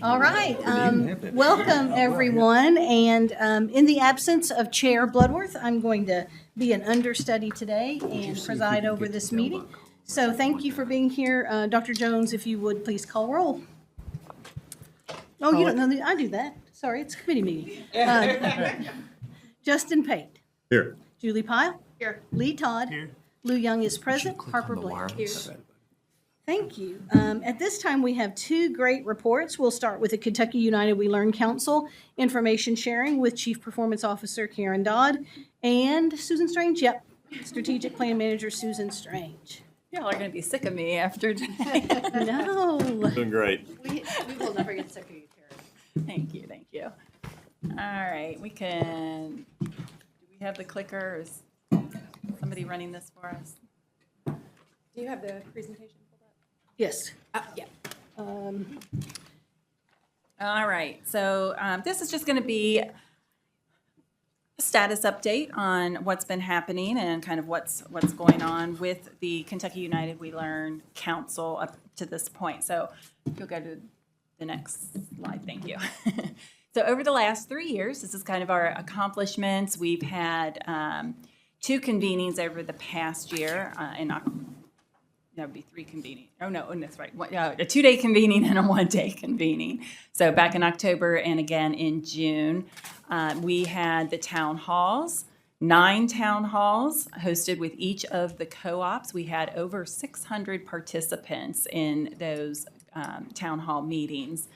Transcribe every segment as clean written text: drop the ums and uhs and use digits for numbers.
All right. Welcome, everyone. And in the absence of Chair Bloodworth, I'm going to be an understudy today and preside over this meeting. So thank you for being here. Dr. Jones, if you would please call roll. Oh, you don't know, I do that. Sorry, it's a committee meeting. Justin Pate. Here. Julie Pyle. Here. Lee Todd. Here. Lou Young is present. Harper Blake. Here. Thank you. At this time, we have two great reports. We'll start with the Kentucky United We Learn Council information sharing with Chief Performance Officer Karen Dodd and Susan Strange. Yep, Strategic Plan Manager Susan Strange. Y'all are going to be sick of me after today. No. Doing great. We will never get sick of you, Karen. Thank you, thank you. All right, we can, do we have the clicker? Or is somebody running this for us? Do you have the presentation pulled up? Yes. Yeah. All right, so this is just going to be a status update on what's been happening and kind of what's going on with the Kentucky United We Learn Council up to this point. So if you'll go to the next slide, thank you. So over the last 3 years, this is kind of our accomplishments. We've had 2 convenings over the past year. That would be 3 convening. Oh, no, that's right. A 2-day convening and a 1-day convening. So back in October and again in June, we had the town halls, 9 town halls hosted with each of the co-ops. We had over 600 participants in those town hall meetings.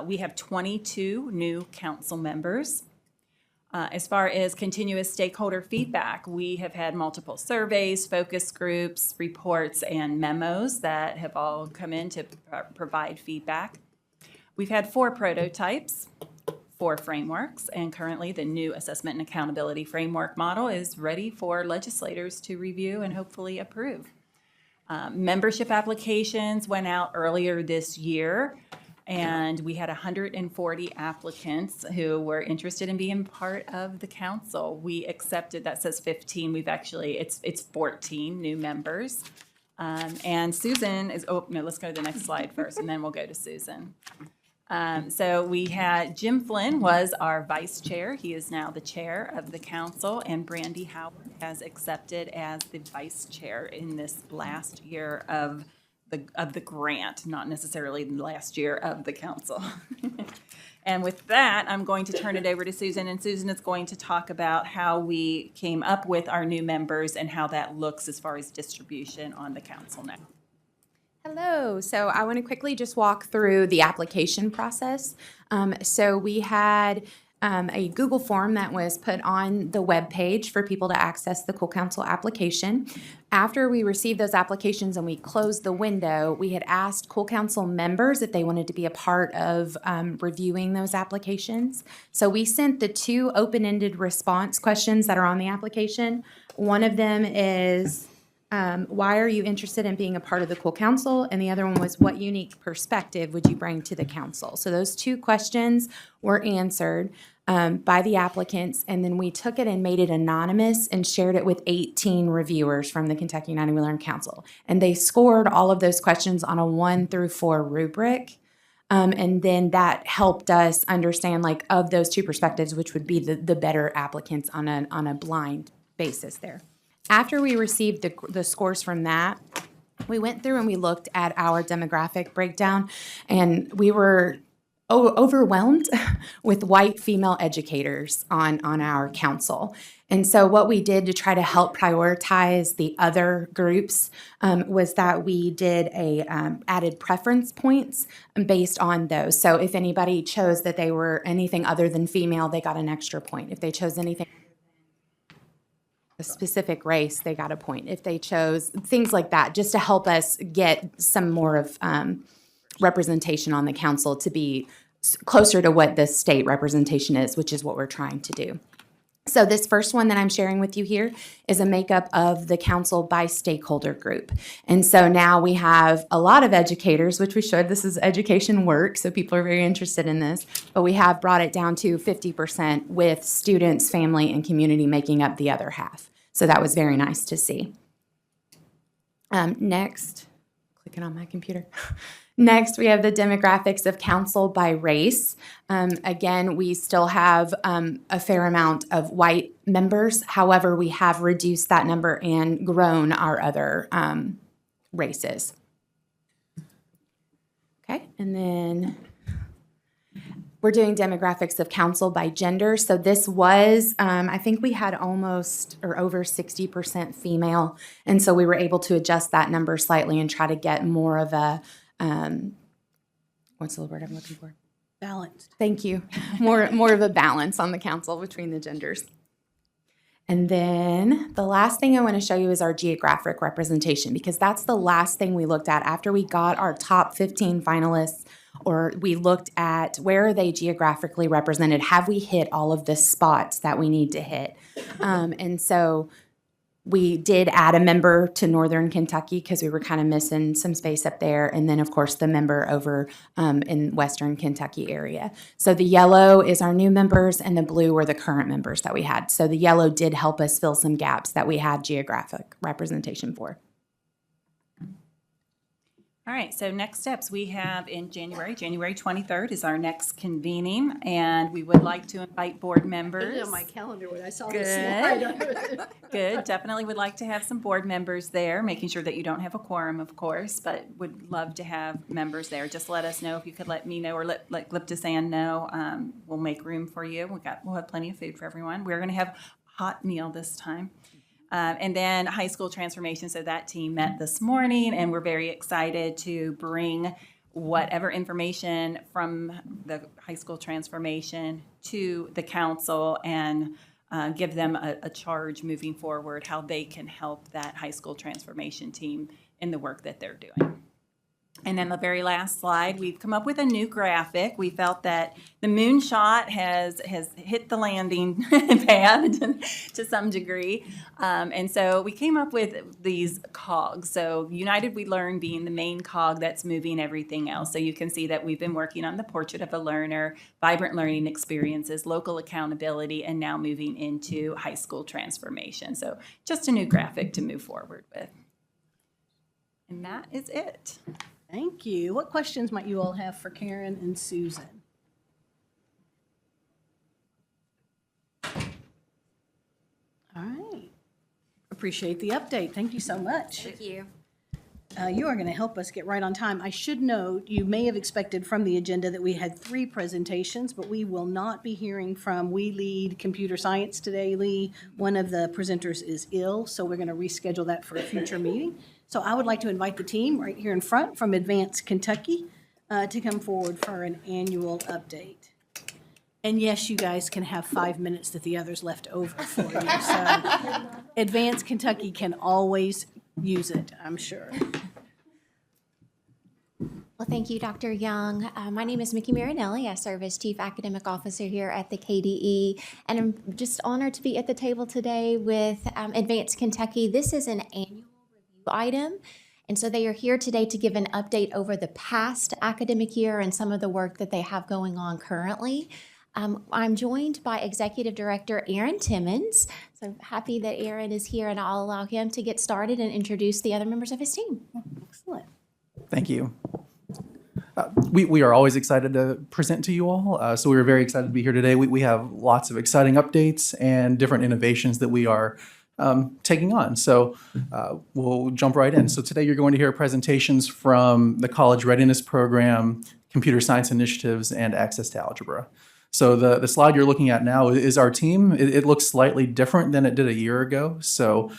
We have 22 new council members. As far as continuous stakeholder feedback, we have had multiple surveys, focus groups, reports, and memos that have all come in to provide feedback. We've had 4 prototypes, 4 frameworks, and currently the new assessment and accountability framework model is ready for legislators to review and hopefully approve. Membership applications went out earlier this year. And we had 140 applicants who were interested in being part of the council. We accepted, that says 15, we've actually, it's 14 new members. And Susan is, oh, no, let's go to the next slide first, and then we'll go to Susan. So we had, Jim Flynn was our vice chair. He is now the chair of the council, and Brandy Howard has accepted as the vice chair in this last year of the grant, not necessarily the last year of the council. And with that, I'm going to turn it over to Susan, and Susan is going to talk about how we came up with our new members and how that looks as far as distribution on the council now. Hello. So I want to quickly just walk through the application process. So we had a Google form that was put on the web page for people to access the Cool Council application. After we received those applications and we closed the window, we had asked Cool Council members if they wanted to be a part of reviewing those applications. So we sent the 2 open-ended response questions that are on the application. One of them is, why are you interested in being a part of the Cool Council? And the other one was, what unique perspective would you bring to the council? So those 2 questions were answered by the applicants, and then we took it and made it anonymous and shared it with 18 reviewers from the Kentucky United We Learn Council. And they scored all of those questions on a 1 through 4 rubric. And then that helped us understand, like, of those 2 perspectives, which would be the better applicants on a blind basis there. After we received the scores from that, we went through and we looked at our demographic breakdown, and we were overwhelmed with white female educators on our council. And so what we did to try to help prioritize the other groups was that we did added preference points based on those. So if anybody chose that they were anything other than female, they got an extra point. If they chose anything a specific race, they got a point. If they chose things like that, just to help us get some more of representation on the council to be closer to what the state representation is, which is what we're trying to do. So this first one that I'm sharing with you here is a makeup of the council by stakeholder group. And so now we have a lot of educators, which we showed this is education work, so people are very interested in this, but we have brought it down to 50% with students, family, and community making up the other half. So that was very nice to see. Next, click working on my computer. Next, we have the demographics of council by race. Again, we still have a fair amount of white members. However, we have reduced that number and grown our other races. Okay, and then we're doing demographics of council by gender. So this was, I think we had almost or over 60% female. And so we were able to adjust that number slightly and try to get more of a, what's the word I'm looking for? Balanced. Thank you. More of a balance on the council between the genders. And then the last thing I want to show you is our geographic representation, because that's the last thing we looked at after we got our top 15 finalists, or we looked at where are they geographically represented? Have we hit all of the spots that we need to hit? And so we did add a member to Northern Kentucky because we were kind of missing some space up there. And then, of course, the member over in Western Kentucky area. So the yellow is our new members and the blue were the current members that we had. So the yellow did help us fill some gaps that we had geographic representation for. All right, so next steps we have in January 23rd is our next convening, and we would like to invite board members. On my calendar when I saw Good. this slide. Good, definitely would like to have some board members there, making sure that you don't have a quorum, of course, but would love to have members there. Just let us know if you could let me know or let Glyptosan know. We'll make room for you. We'll have plenty of food for everyone. We're going to have a hot meal this time. And then high school transformation, so that team met this morning, and we're very excited to bring whatever information from the high school transformation to the council and give them a charge moving forward, how they can help that high school transformation team in the work that they're doing. And then the very last slide, we've come up with a new graphic. We felt that the moonshot has hit the landing pad to some degree. And so we came up with these cogs. So United We Learn being the main cog that's moving everything else. So you can see that we've been working on the portrait of a learner, vibrant learning experiences, local accountability, and now moving into high school transformation. So just a new graphic to move forward with. And that is it. Thank you. What questions might you all have for Karen and Susan? All right. Appreciate the update. Thank you so much. Thank you. You are going to help us get right on time. I should note, you may have expected from the agenda that we had 3 presentations, but we will not be hearing from We Lead Computer Science today, Lee. One of the presenters is ill, so we're going to reschedule that for a future meeting. So I would like to invite the team right here in front from Advanced Kentucky to come forward for an annual update. And yes, you guys can have 5 minutes that the others left over for you. So Advanced Kentucky can always use it, I'm sure. Well, thank you, Dr. Young. My name is Mickey Marinelli. I serve as Chief Academic Officer here at the KBE, and I'm just honored to be at the table today with Advanced Kentucky. This is an annual review item, and so they are here today to give an update over the past academic year and some of the work that they have going on currently. I'm joined by Executive Director Aaron Timmons, so I'm happy that Aaron is here, and I'll allow him to get started and introduce the other members of his team. Excellent. Thank you. We are always excited to present to you all, so we were very excited to be here today. We have lots of exciting updates and different innovations that we are taking on. So we'll jump right in. So today you're going to hear presentations from the College Readiness Program, Computer Science Initiatives, and Access to Algebra. So the slide you're looking at now is our team. It looks slightly different than it did a year ago. So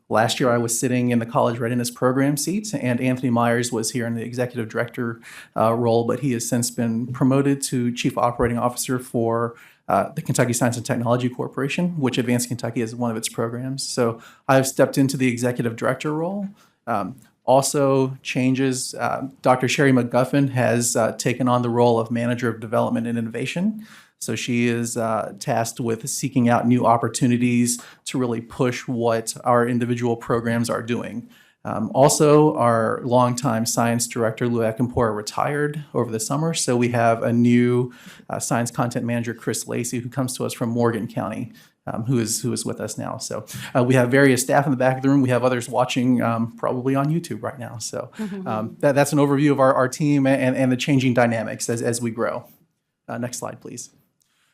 last year I was sitting in the College Readiness Program seat, and Anthony Myers was here in the Executive Director role, but he has since been promoted to Chief Operating Officer for the Kentucky Science and Technology Corporation, which Advanced Kentucky is one of its programs. So I've stepped into the Executive Director role. Also changes, Dr. Sherry McGuffin has taken on the role of Manager of Development and Innovation. So she is tasked with seeking out new opportunities to really push what our individual programs are doing. Also, our longtime science director, Lou Ekampora, retired over the summer. So we have a new science content manager, Chris Lacey, who comes to us from Morgan County. who is with us now. So we have various staff in the back of the room. We have others watching probably on YouTube right now. So that's an overview of our team and the changing dynamics as we grow. Next slide, please.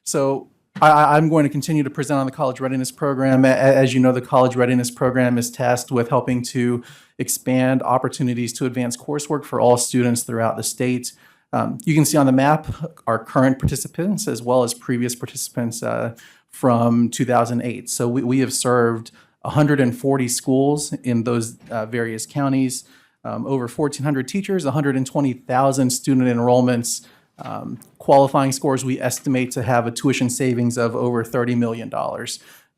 So I'm going to continue to present on the College Readiness Program. As you know, the College Readiness Program is tasked with helping to expand opportunities to advance coursework for all students throughout the state. You can see on the map our current participants as well as previous participants from 2008. So we have served 140 schools in those various counties, over 1,400 teachers, 120,000 student enrollments. Qualifying scores, we estimate to have a tuition savings of over $30 million.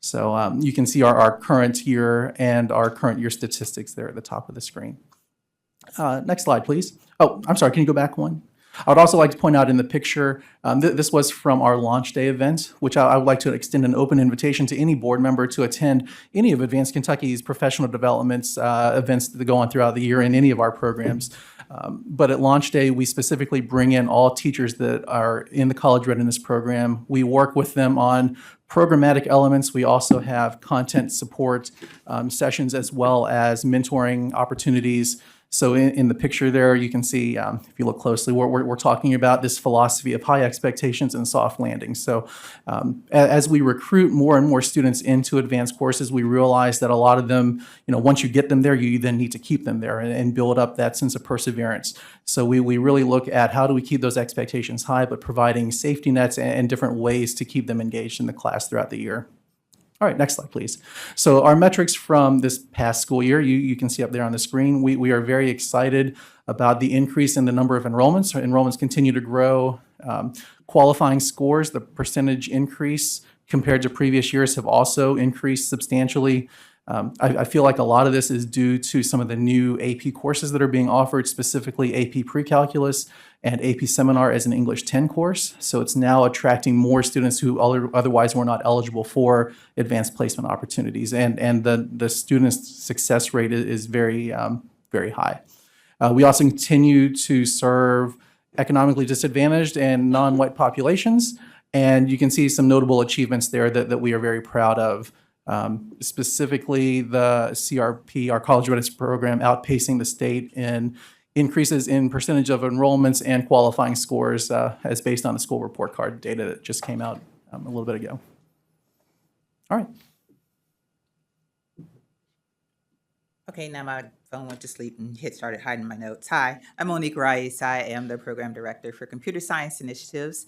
So you can see our current year and our current year statistics there at the top of the screen. Next slide, please. Oh, I'm sorry, can you go back one? I would also like to point out in the picture, this was from our launch day event, which I would like to extend an open invitation to any board member to attend any of Advanced Kentucky's professional developments events that go on throughout the year in any of our programs. But at launch day, we specifically bring in all teachers that are in the College Readiness Program. We work with them on programmatic elements. We also have content support sessions as well as mentoring opportunities. So in the picture there, you can see, if you look closely, we're talking about this philosophy of high expectations and soft landings. So as we recruit more and more students into advanced courses, we realize that a lot of them, once you get them there, you then need to keep them there and build up that sense of perseverance. So we really look at how do we keep those expectations high, but providing safety nets and different ways to keep them engaged in the class throughout the year. All right, next slide, please. So our metrics from this past school year, you can see up there on the screen. We are very excited about the increase in the number of enrollments. Our enrollments continue to grow. Qualifying scores, the percentage increase compared to previous years have also increased substantially. I feel like a lot of this is due to some of the new AP courses that are being offered, specifically AP Pre-Calculus and AP Seminar as an English 10 course. So it's now attracting more students who otherwise were not eligible for advanced placement opportunities. And the students' success rate is very, very high. We also continue to serve economically disadvantaged and non-white populations. And you can see some notable achievements there that we are very proud of. Specifically the CRP, our College Readiness Program, outpacing the state in increases in percentage of enrollments and qualifying scores as based on the school report card data that just came out a little bit ago. All right. Okay, now my phone went to sleep and started hiding my notes. Hi, I'm Monique Rice. I am the Program Director for Computer Science Initiatives.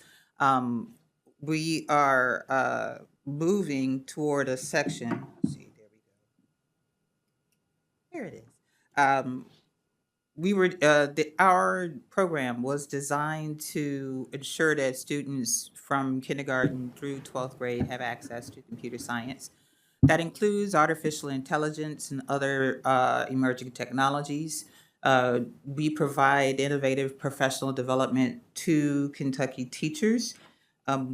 We are moving toward a section. Let's see, there we go. Here it is. Our program was designed to ensure that students from kindergarten through 12th grade have access to computer science. That includes artificial intelligence and other emerging technologies. We provide innovative professional development to Kentucky teachers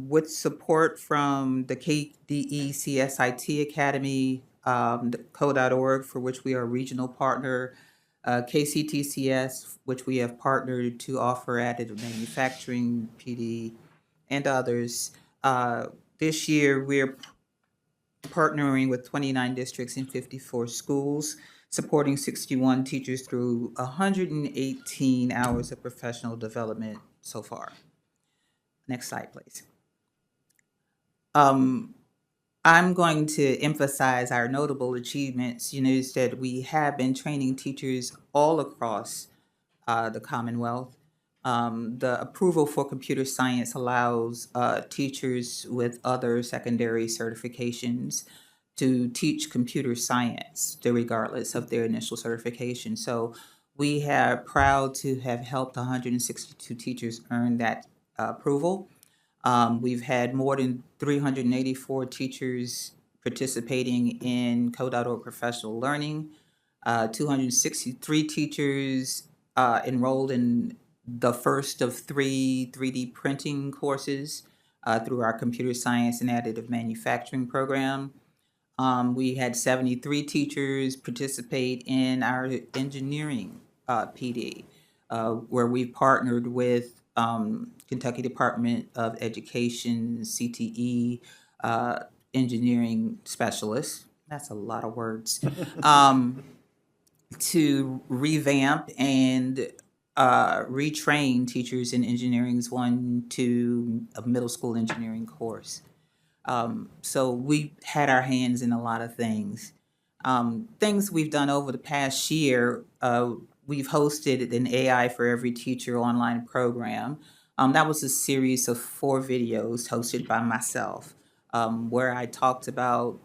with support from the KBE CSIT Academy, the co.org, for which we are a regional partner, KCTCS, which we have partnered to offer additive manufacturing, PD, and others. This year, we're partnering with 29 districts in 54 schools, supporting 61 teachers through 118 hours of professional development so far. Next slide, please. I'm going to emphasize our notable achievements. You notice that we have been training teachers all across the Commonwealth. The approval for computer science allows teachers with other secondary certifications to teach computer science regardless of their initial certification. So we are proud to have helped 162 teachers earn that approval. We've had more than 384 teachers participating in co.org professional learning, 263 teachers enrolled in the first of 3 3D printing courses through our computer science and additive manufacturing program. We had 73 teachers participate in our engineering PD, where we partnered with Kentucky Department of Education, CTE, engineering specialists. That's a lot of words. To revamp and retrain teachers in engineering's 1 to a middle school engineering course. So we had our hands in a lot of things. Things we've done over the past year, we've hosted an AI for Every Teacher online program. That was a series of 4 videos hosted by myself, where I talked about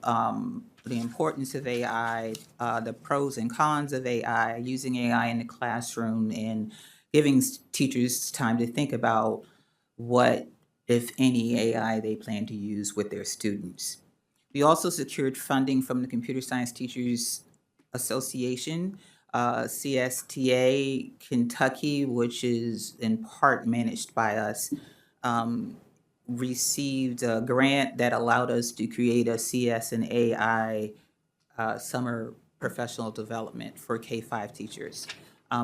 the importance of AI, the pros and cons of AI, using AI in the classroom, and giving teachers time to think about what, if any, AI they plan to use with their students. We also secured funding from the Computer Science Teachers Association, CSTA Kentucky, which is in part managed by us, received a grant that allowed us to create a CS and AI summer professional development for K-5 teachers.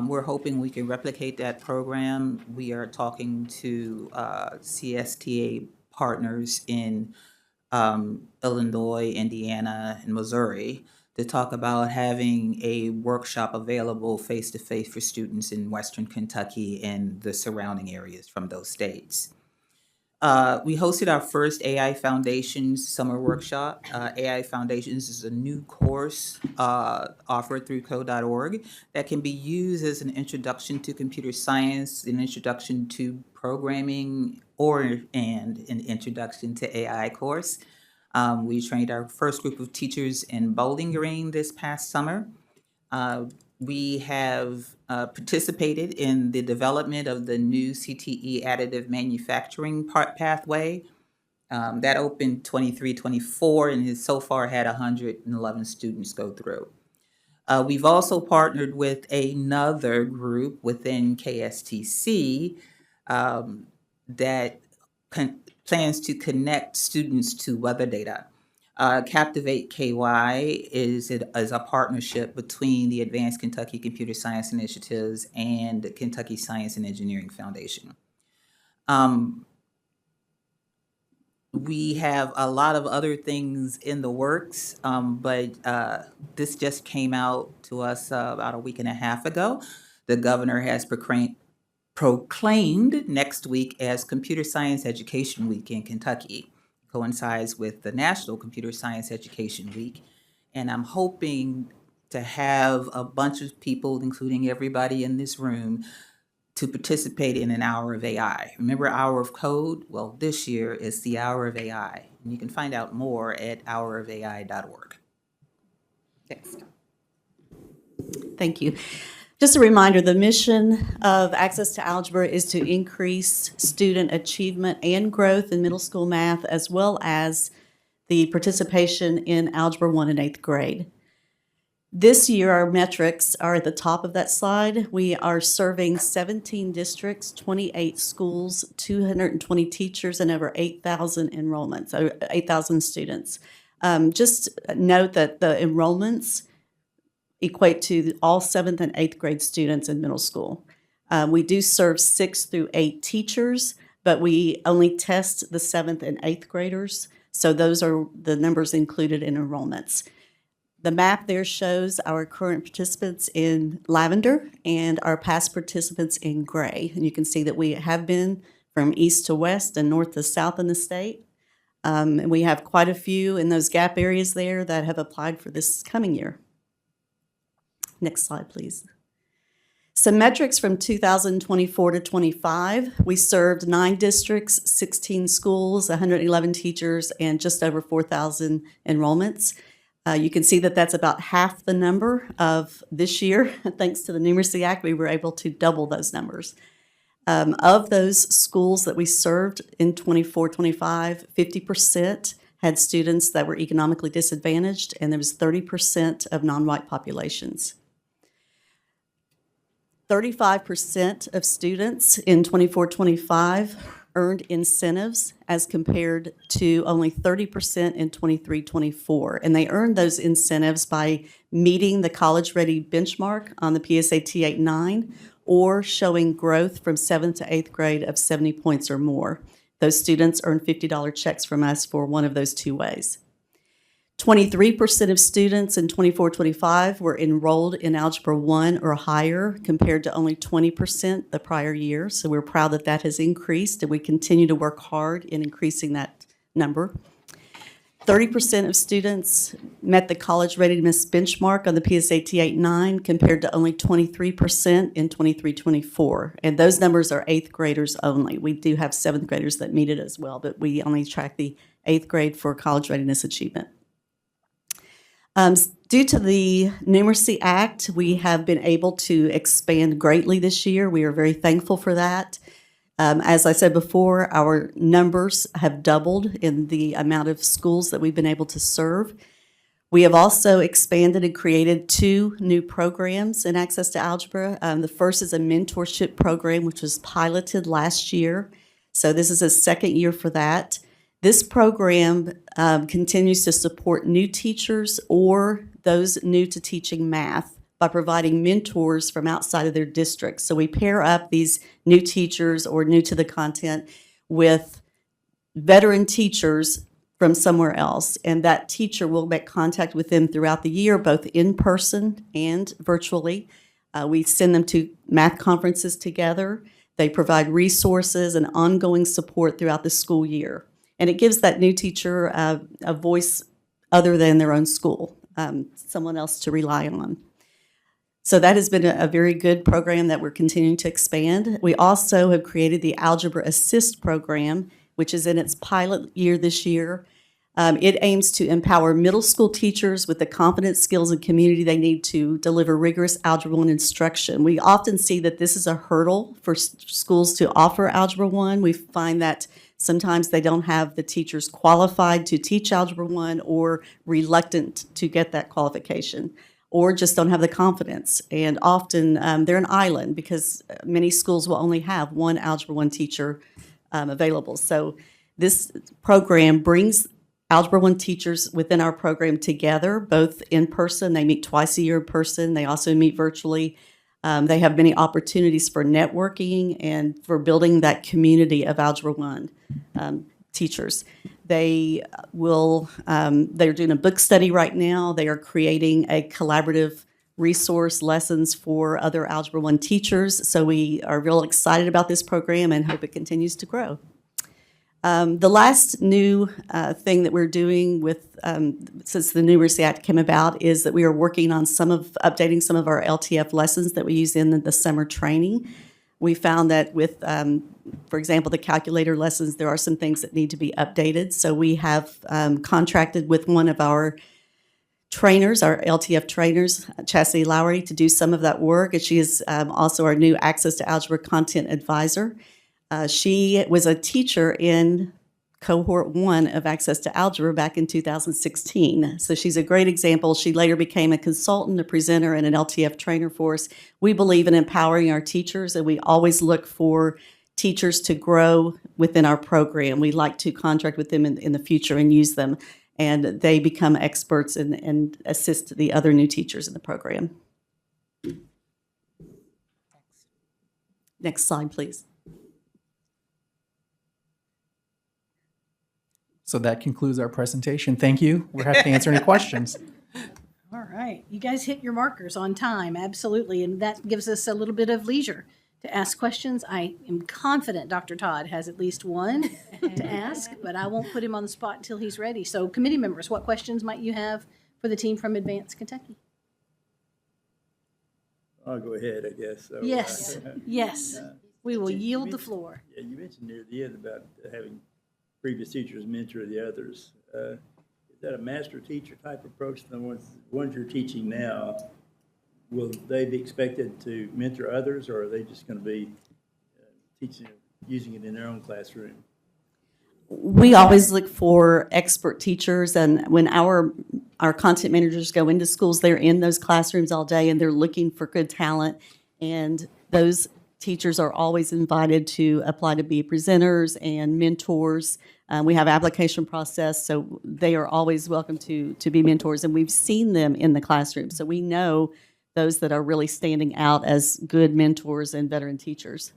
We're hoping we can replicate that program. We are talking to CSTA partners in Illinois, Indiana, and Missouri to talk about having a workshop available face-to-face for students in Western Kentucky and the surrounding areas from those states. We hosted our first AI Foundations summer workshop. AI Foundations is a new course offered through code.org that can be used as an introduction to computer science, an introduction to programming, and an introduction to AI course. We trained our first group of teachers in Bowling Green this past summer. We have participated in the development of the new CTE additive manufacturing pathway. That opened 23-24 and has so far had 111 students go through. We've also partnered with another group within KSTC that plans to connect students to weather data. Captivate KY is a partnership between the Advanced Kentucky Computer Science Initiatives and the Kentucky Science and Engineering Foundation. We have a lot of other things in the works, but this just came out to us about a week and a half ago. The governor has proclaimed next week as Computer Science Education Week in Kentucky. Coincides with the National Computer Science Education Week. And I'm hoping to have a bunch of people, including everybody in this room, to participate in an hour of AI. Remember Hour of Code? Well, this year is the Hour of AI. And you can find out more at hourofai.org. Next. Thank you. Just a reminder, the mission of Access to Algebra is to increase student achievement and growth in middle school math, as well as the participation in Algebra 1 in 8th grade. This year, our metrics are at the top of that slide. We are serving 17 districts, 28 schools, 220 teachers, and over 8,000 enrollments, 8,000 students. Just note that the enrollments equate to all 7th and 8th grade students in middle school. We do serve 6th through 8 teachers, but we only test the 7th and 8th graders. So those are the numbers included in enrollments. The map there shows our current participants in lavender and our past participants in gray. And you can see that we have been from east to west and north to south in the state. And we have quite a few in those gap areas there that have applied for this coming year. Next slide, please. Some metrics from 2024 to 25. We served 9 districts, 16 schools, 111 teachers, and just over 4,000 enrollments. You can see that that's about half the number of this year. Thanks to the Numeracy Act, we were able to double those numbers. Of those schools that we served in 24-25, 50% had students that were economically disadvantaged, and there was 30% of non-white populations. 35% of students in 24-25 earned incentives as compared to only 30% in 23-24. And they earned those incentives by meeting the college ready benchmark on the PSAT 8-9 or showing growth from 7th to 8th grade of 70 points or more. Those students earned $50 checks from us for one of those 2 ways. 23% of students in 24-25 were enrolled in Algebra 1 or higher, compared to only 20% the prior year. So we're proud that that has increased, and we continue to work hard in increasing that number. 30% of students met the college readiness benchmark on the PSAT 8-9, compared to only 23% in 23-24. And those numbers are 8th graders only. We do have 7th graders that meet it as well, but we only track the 8th grade for college readiness achievement. Due to the Numeracy Act, we have been able to expand greatly this year. We are very thankful for that. As I said before, our numbers have doubled in the amount of schools that we've been able to serve. We have also expanded and created 2 new programs in Access to Algebra. The first is a mentorship program, which was piloted last year. So this is a second year for that. This program continues to support new teachers or those new to teaching math by providing mentors from outside of their district. So we pair up these new teachers or new to the content with veteran teachers from somewhere else, and that teacher will make contact with them throughout the year, both in person and virtually. We send them to math conferences together. They provide resources and ongoing support throughout the school year. And it gives that new teacher a voice other than their own school, someone else to rely on. So that has been a very good program that we're continuing to expand. We also have created the Algebra Assist program, which is in its pilot year this year. It aims to empower middle school teachers with the confidence, skills, and community they need to deliver rigorous Algebra 1 instruction. We often see that this is a hurdle for schools to offer Algebra 1. We find that sometimes they don't have the teachers qualified to teach Algebra 1 or reluctant to get that qualification, or just don't have the confidence. And often they're an island because many schools will only have one Algebra 1 teacher available. So this program brings Algebra 1 teachers within our program together, both in person. They meet twice a year in person. They also meet virtually. They have many opportunities for networking and for building that community of Algebra 1 teachers. They're doing a book study right now. They are creating a collaborative resource lessons for other Algebra 1 teachers. So we are real excited about this program and hope it continues to grow. The last new thing that we're doing with since the Numeracy Act came about is that we are working on updating some of our LTF lessons that we use in the summer training. We found that with, for example, the calculator lessons, there are some things that need to be updated. So we have contracted with one of our trainers, our LTF trainers, Chastity Lowry, to do some of that work. And she is also our new Access to Algebra Content Advisor. She was a teacher in cohort 1 of Access to Algebra back in 2016. So she's a great example. She later became a consultant, a presenter, and an LTF trainer for us. We believe in empowering our teachers, and we always look for teachers to grow within our program. We like to contract with them in the future and use them, and they become experts and assist the other new teachers in the program. Next slide, please. So that concludes our presentation. Thank you. We're happy to answer any questions. All right. You guys hit your markers on time, absolutely, and that gives us a little bit of leisure to ask questions. I am confident Dr. Todd has at least one to ask, but I won't put him on the spot until he's ready. So committee members, what questions might you have for the team from Advanced Kentucky? I'll go ahead, I guess. So, Yes, yes. We will yield the floor. Yeah, you mentioned near the end about having previous teachers mentor the others. Is that a master teacher type approach to the ones you're teaching now? Will they be expected to mentor others, or are they just going to be teaching, using it in their own classroom? We always look for expert teachers, and when our content managers go into schools, they're in those classrooms all day, and they're looking for good talent, and those teachers are always invited to apply to be presenters and mentors. We have application process, so they are always welcome to be mentors, and we've seen them in the classroom, so we know those that are really standing out as good mentors and veteran teachers.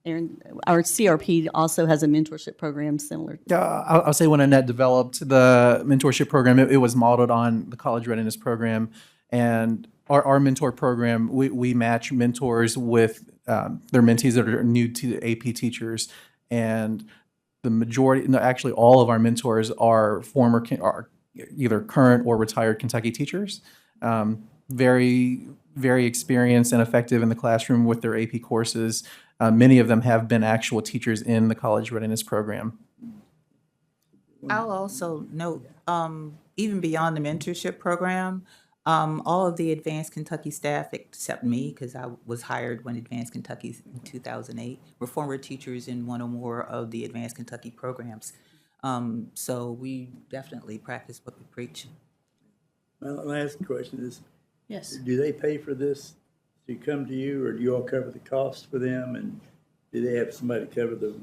Aaron, our CRP also has a mentorship program similar. I'll say when Annette developed the mentorship program, it was modeled on the college readiness program. And our mentor program, we match mentors with their mentees that are new to AP teachers. And the majority, no, actually all of our mentors are are either current or retired Kentucky teachers. Very, very experienced and effective in the classroom with their AP courses. Many of them have been actual teachers in the college readiness program. I'll also note, even beyond the mentorship program, all of the Advanced Kentucky staff, except me, because I was hired when Advanced Kentucky in 2008, were former teachers in one or more of the Advanced Kentucky programs. So we definitely practice what we preach. My last question is, Yes. do they pay for this to come to you, or do you all cover the cost for them? And do they have somebody cover the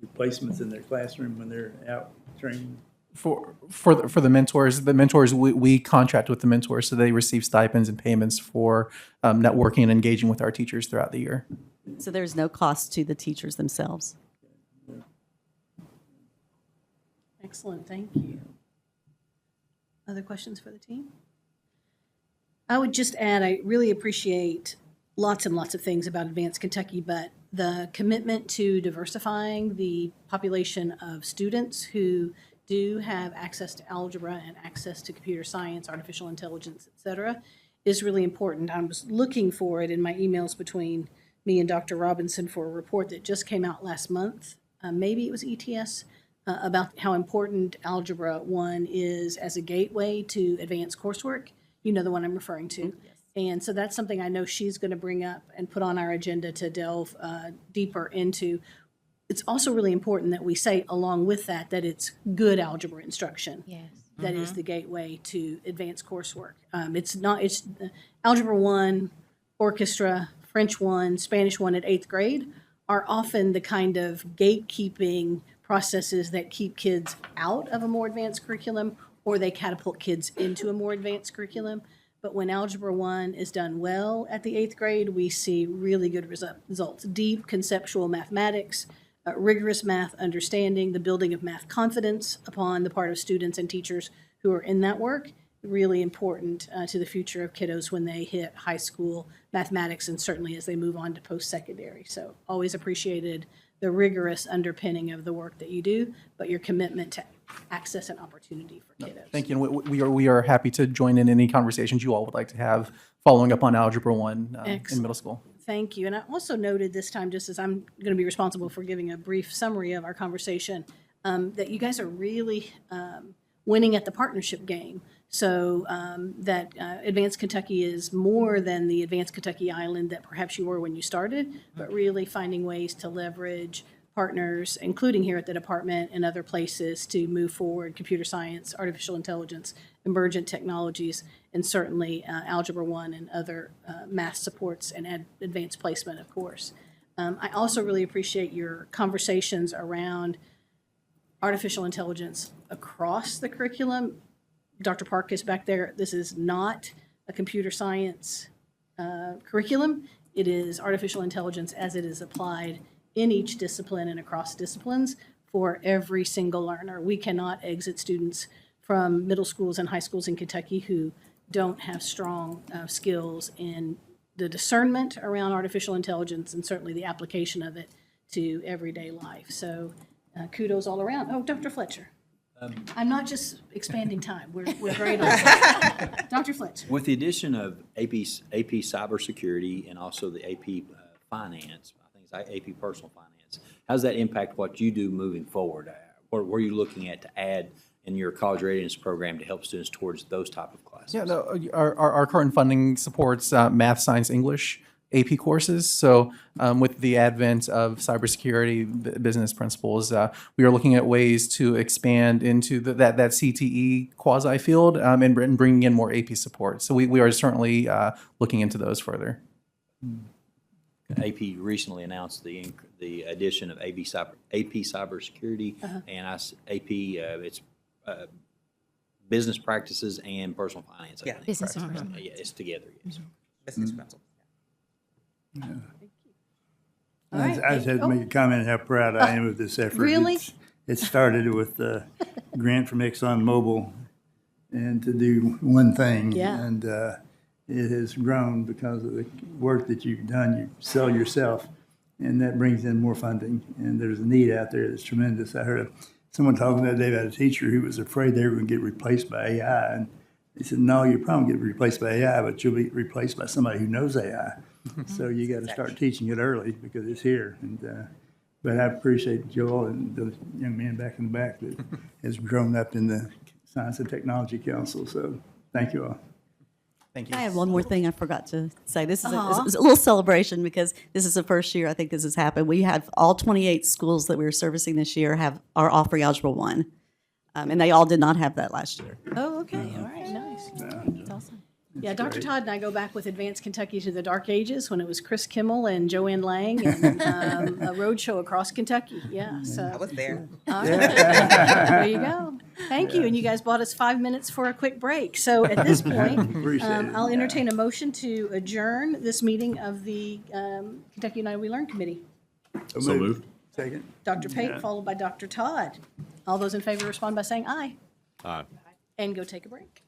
replacements in their classroom when they're out training? For the mentors, we contract with the mentors, so they receive stipends and payments for networking and engaging with our teachers throughout the year. So there's no cost to the teachers themselves. Excellent, thank you. Other questions for the team? I would just add, I really appreciate lots and lots of things about Advanced Kentucky, but the commitment to diversifying the population of students who do have access to algebra and access to computer science, artificial intelligence, et cetera, is really important. I was looking for it in my emails between me and Dr. Robinson for a report that just came out last month. Maybe it was ETS, about how important Algebra 1 is as a gateway to advanced coursework. You know the one I'm referring to. Yes. And so that's something I know she's going to bring up and put on our agenda to delve deeper into. It's also really important that we say along with that, that it's good algebra instruction. Yes. That is the gateway to advanced coursework. It's Algebra 1, Orchestra, French 1, Spanish 1 at 8th grade are often the kind of gatekeeping processes that keep kids out of a more advanced curriculum, or they catapult kids into a more advanced curriculum. But when Algebra 1 is done well at the 8th grade, we see really good results. Deep conceptual mathematics, rigorous math understanding, the building of math confidence upon the part of students and teachers who are in that work, really important to the future of kiddos when they hit high school mathematics and certainly as they move on to post-secondary. So always appreciated the rigorous underpinning of the work that you do, but your commitment to access and opportunity for kiddos. Thank you. And we are happy to join in any conversations you all would like to have following up on Algebra 1 in middle school. Thank you. And I also noted this time, just as I'm going to be responsible for giving a brief summary of our conversation, that you guys are really winning at the partnership game. So that Advanced Kentucky is more than the Advanced Kentucky Island that perhaps you were when you started, but really finding ways to leverage partners, including here at the department and other places, to move forward computer science, artificial intelligence, emergent technologies, and certainly Algebra 1 and other math supports and advanced placement, of course. I also really appreciate your conversations around artificial intelligence across the curriculum. Dr. Park is back there. This is not a computer science curriculum. It is artificial intelligence as it is applied in each discipline and across disciplines for every single learner. We cannot exit students from middle schools and high schools in Kentucky who don't have strong skills in the discernment around artificial intelligence and certainly the application of it to everyday life. So kudos all around. Oh, Dr. Fletcher. I'm not just expanding time. We're great on that. Dr. Fletcher. With the addition of AP cybersecurity and also the AP finance, I think it's AP personal finance, how does that impact what you do moving forward? What are you looking at to add in your college readiness program to help students towards those type of classes? Yeah, no, our current funding supports math, science, English AP courses. So with the advent of cybersecurity business principles, we are looking at ways to expand into that CTE quasi field and bringing in more AP support. So we are certainly looking into those further. AP recently announced the addition of AP cybersecurity and AP it's business practices and personal finance. I think. Business Yeah, it's together. Yes. Business principles. All right. I just had to make a comment how proud I am of this effort. Really? It started with a grant from ExxonMobil and to do one thing. Yeah. And it has grown because of the work that you've done. You sell yourself, and that brings in more funding. And there's a need out there that's tremendous. I heard someone talking that day about a teacher who was afraid they were going to get replaced by AI. And they said, no, you'll probably get replaced by AI, but you'll be replaced by somebody who knows AI. So you got to start teaching it early because it's here. And but I appreciate Joel and those young men back in the back that has grown up in the Science and Technology Council. So thank you all. Thank you. I have one more thing I forgot to say. This is a little celebration because this is the first year I think this has happened. We have all 28 schools that we were servicing this year are offering Algebra 1. And they all did not have that last year. Oh, okay, all right, nice. That's awesome. Yeah, Dr. Todd and I go back with Advanced Kentucky to the dark ages when it was Chris Kimmel and Joanne Lang and a road show across Kentucky, yeah, so. I was there. All right. There you go. Thank you, and you guys bought us 5 minutes for a quick break. So at this point, Appreciate it. I'll entertain a motion to adjourn this meeting of the Kentucky United We Learn Committee. So moved. Second. Dr. Pate, followed by Dr. Todd. All those in favor respond by saying aye. Aye. And go take a break.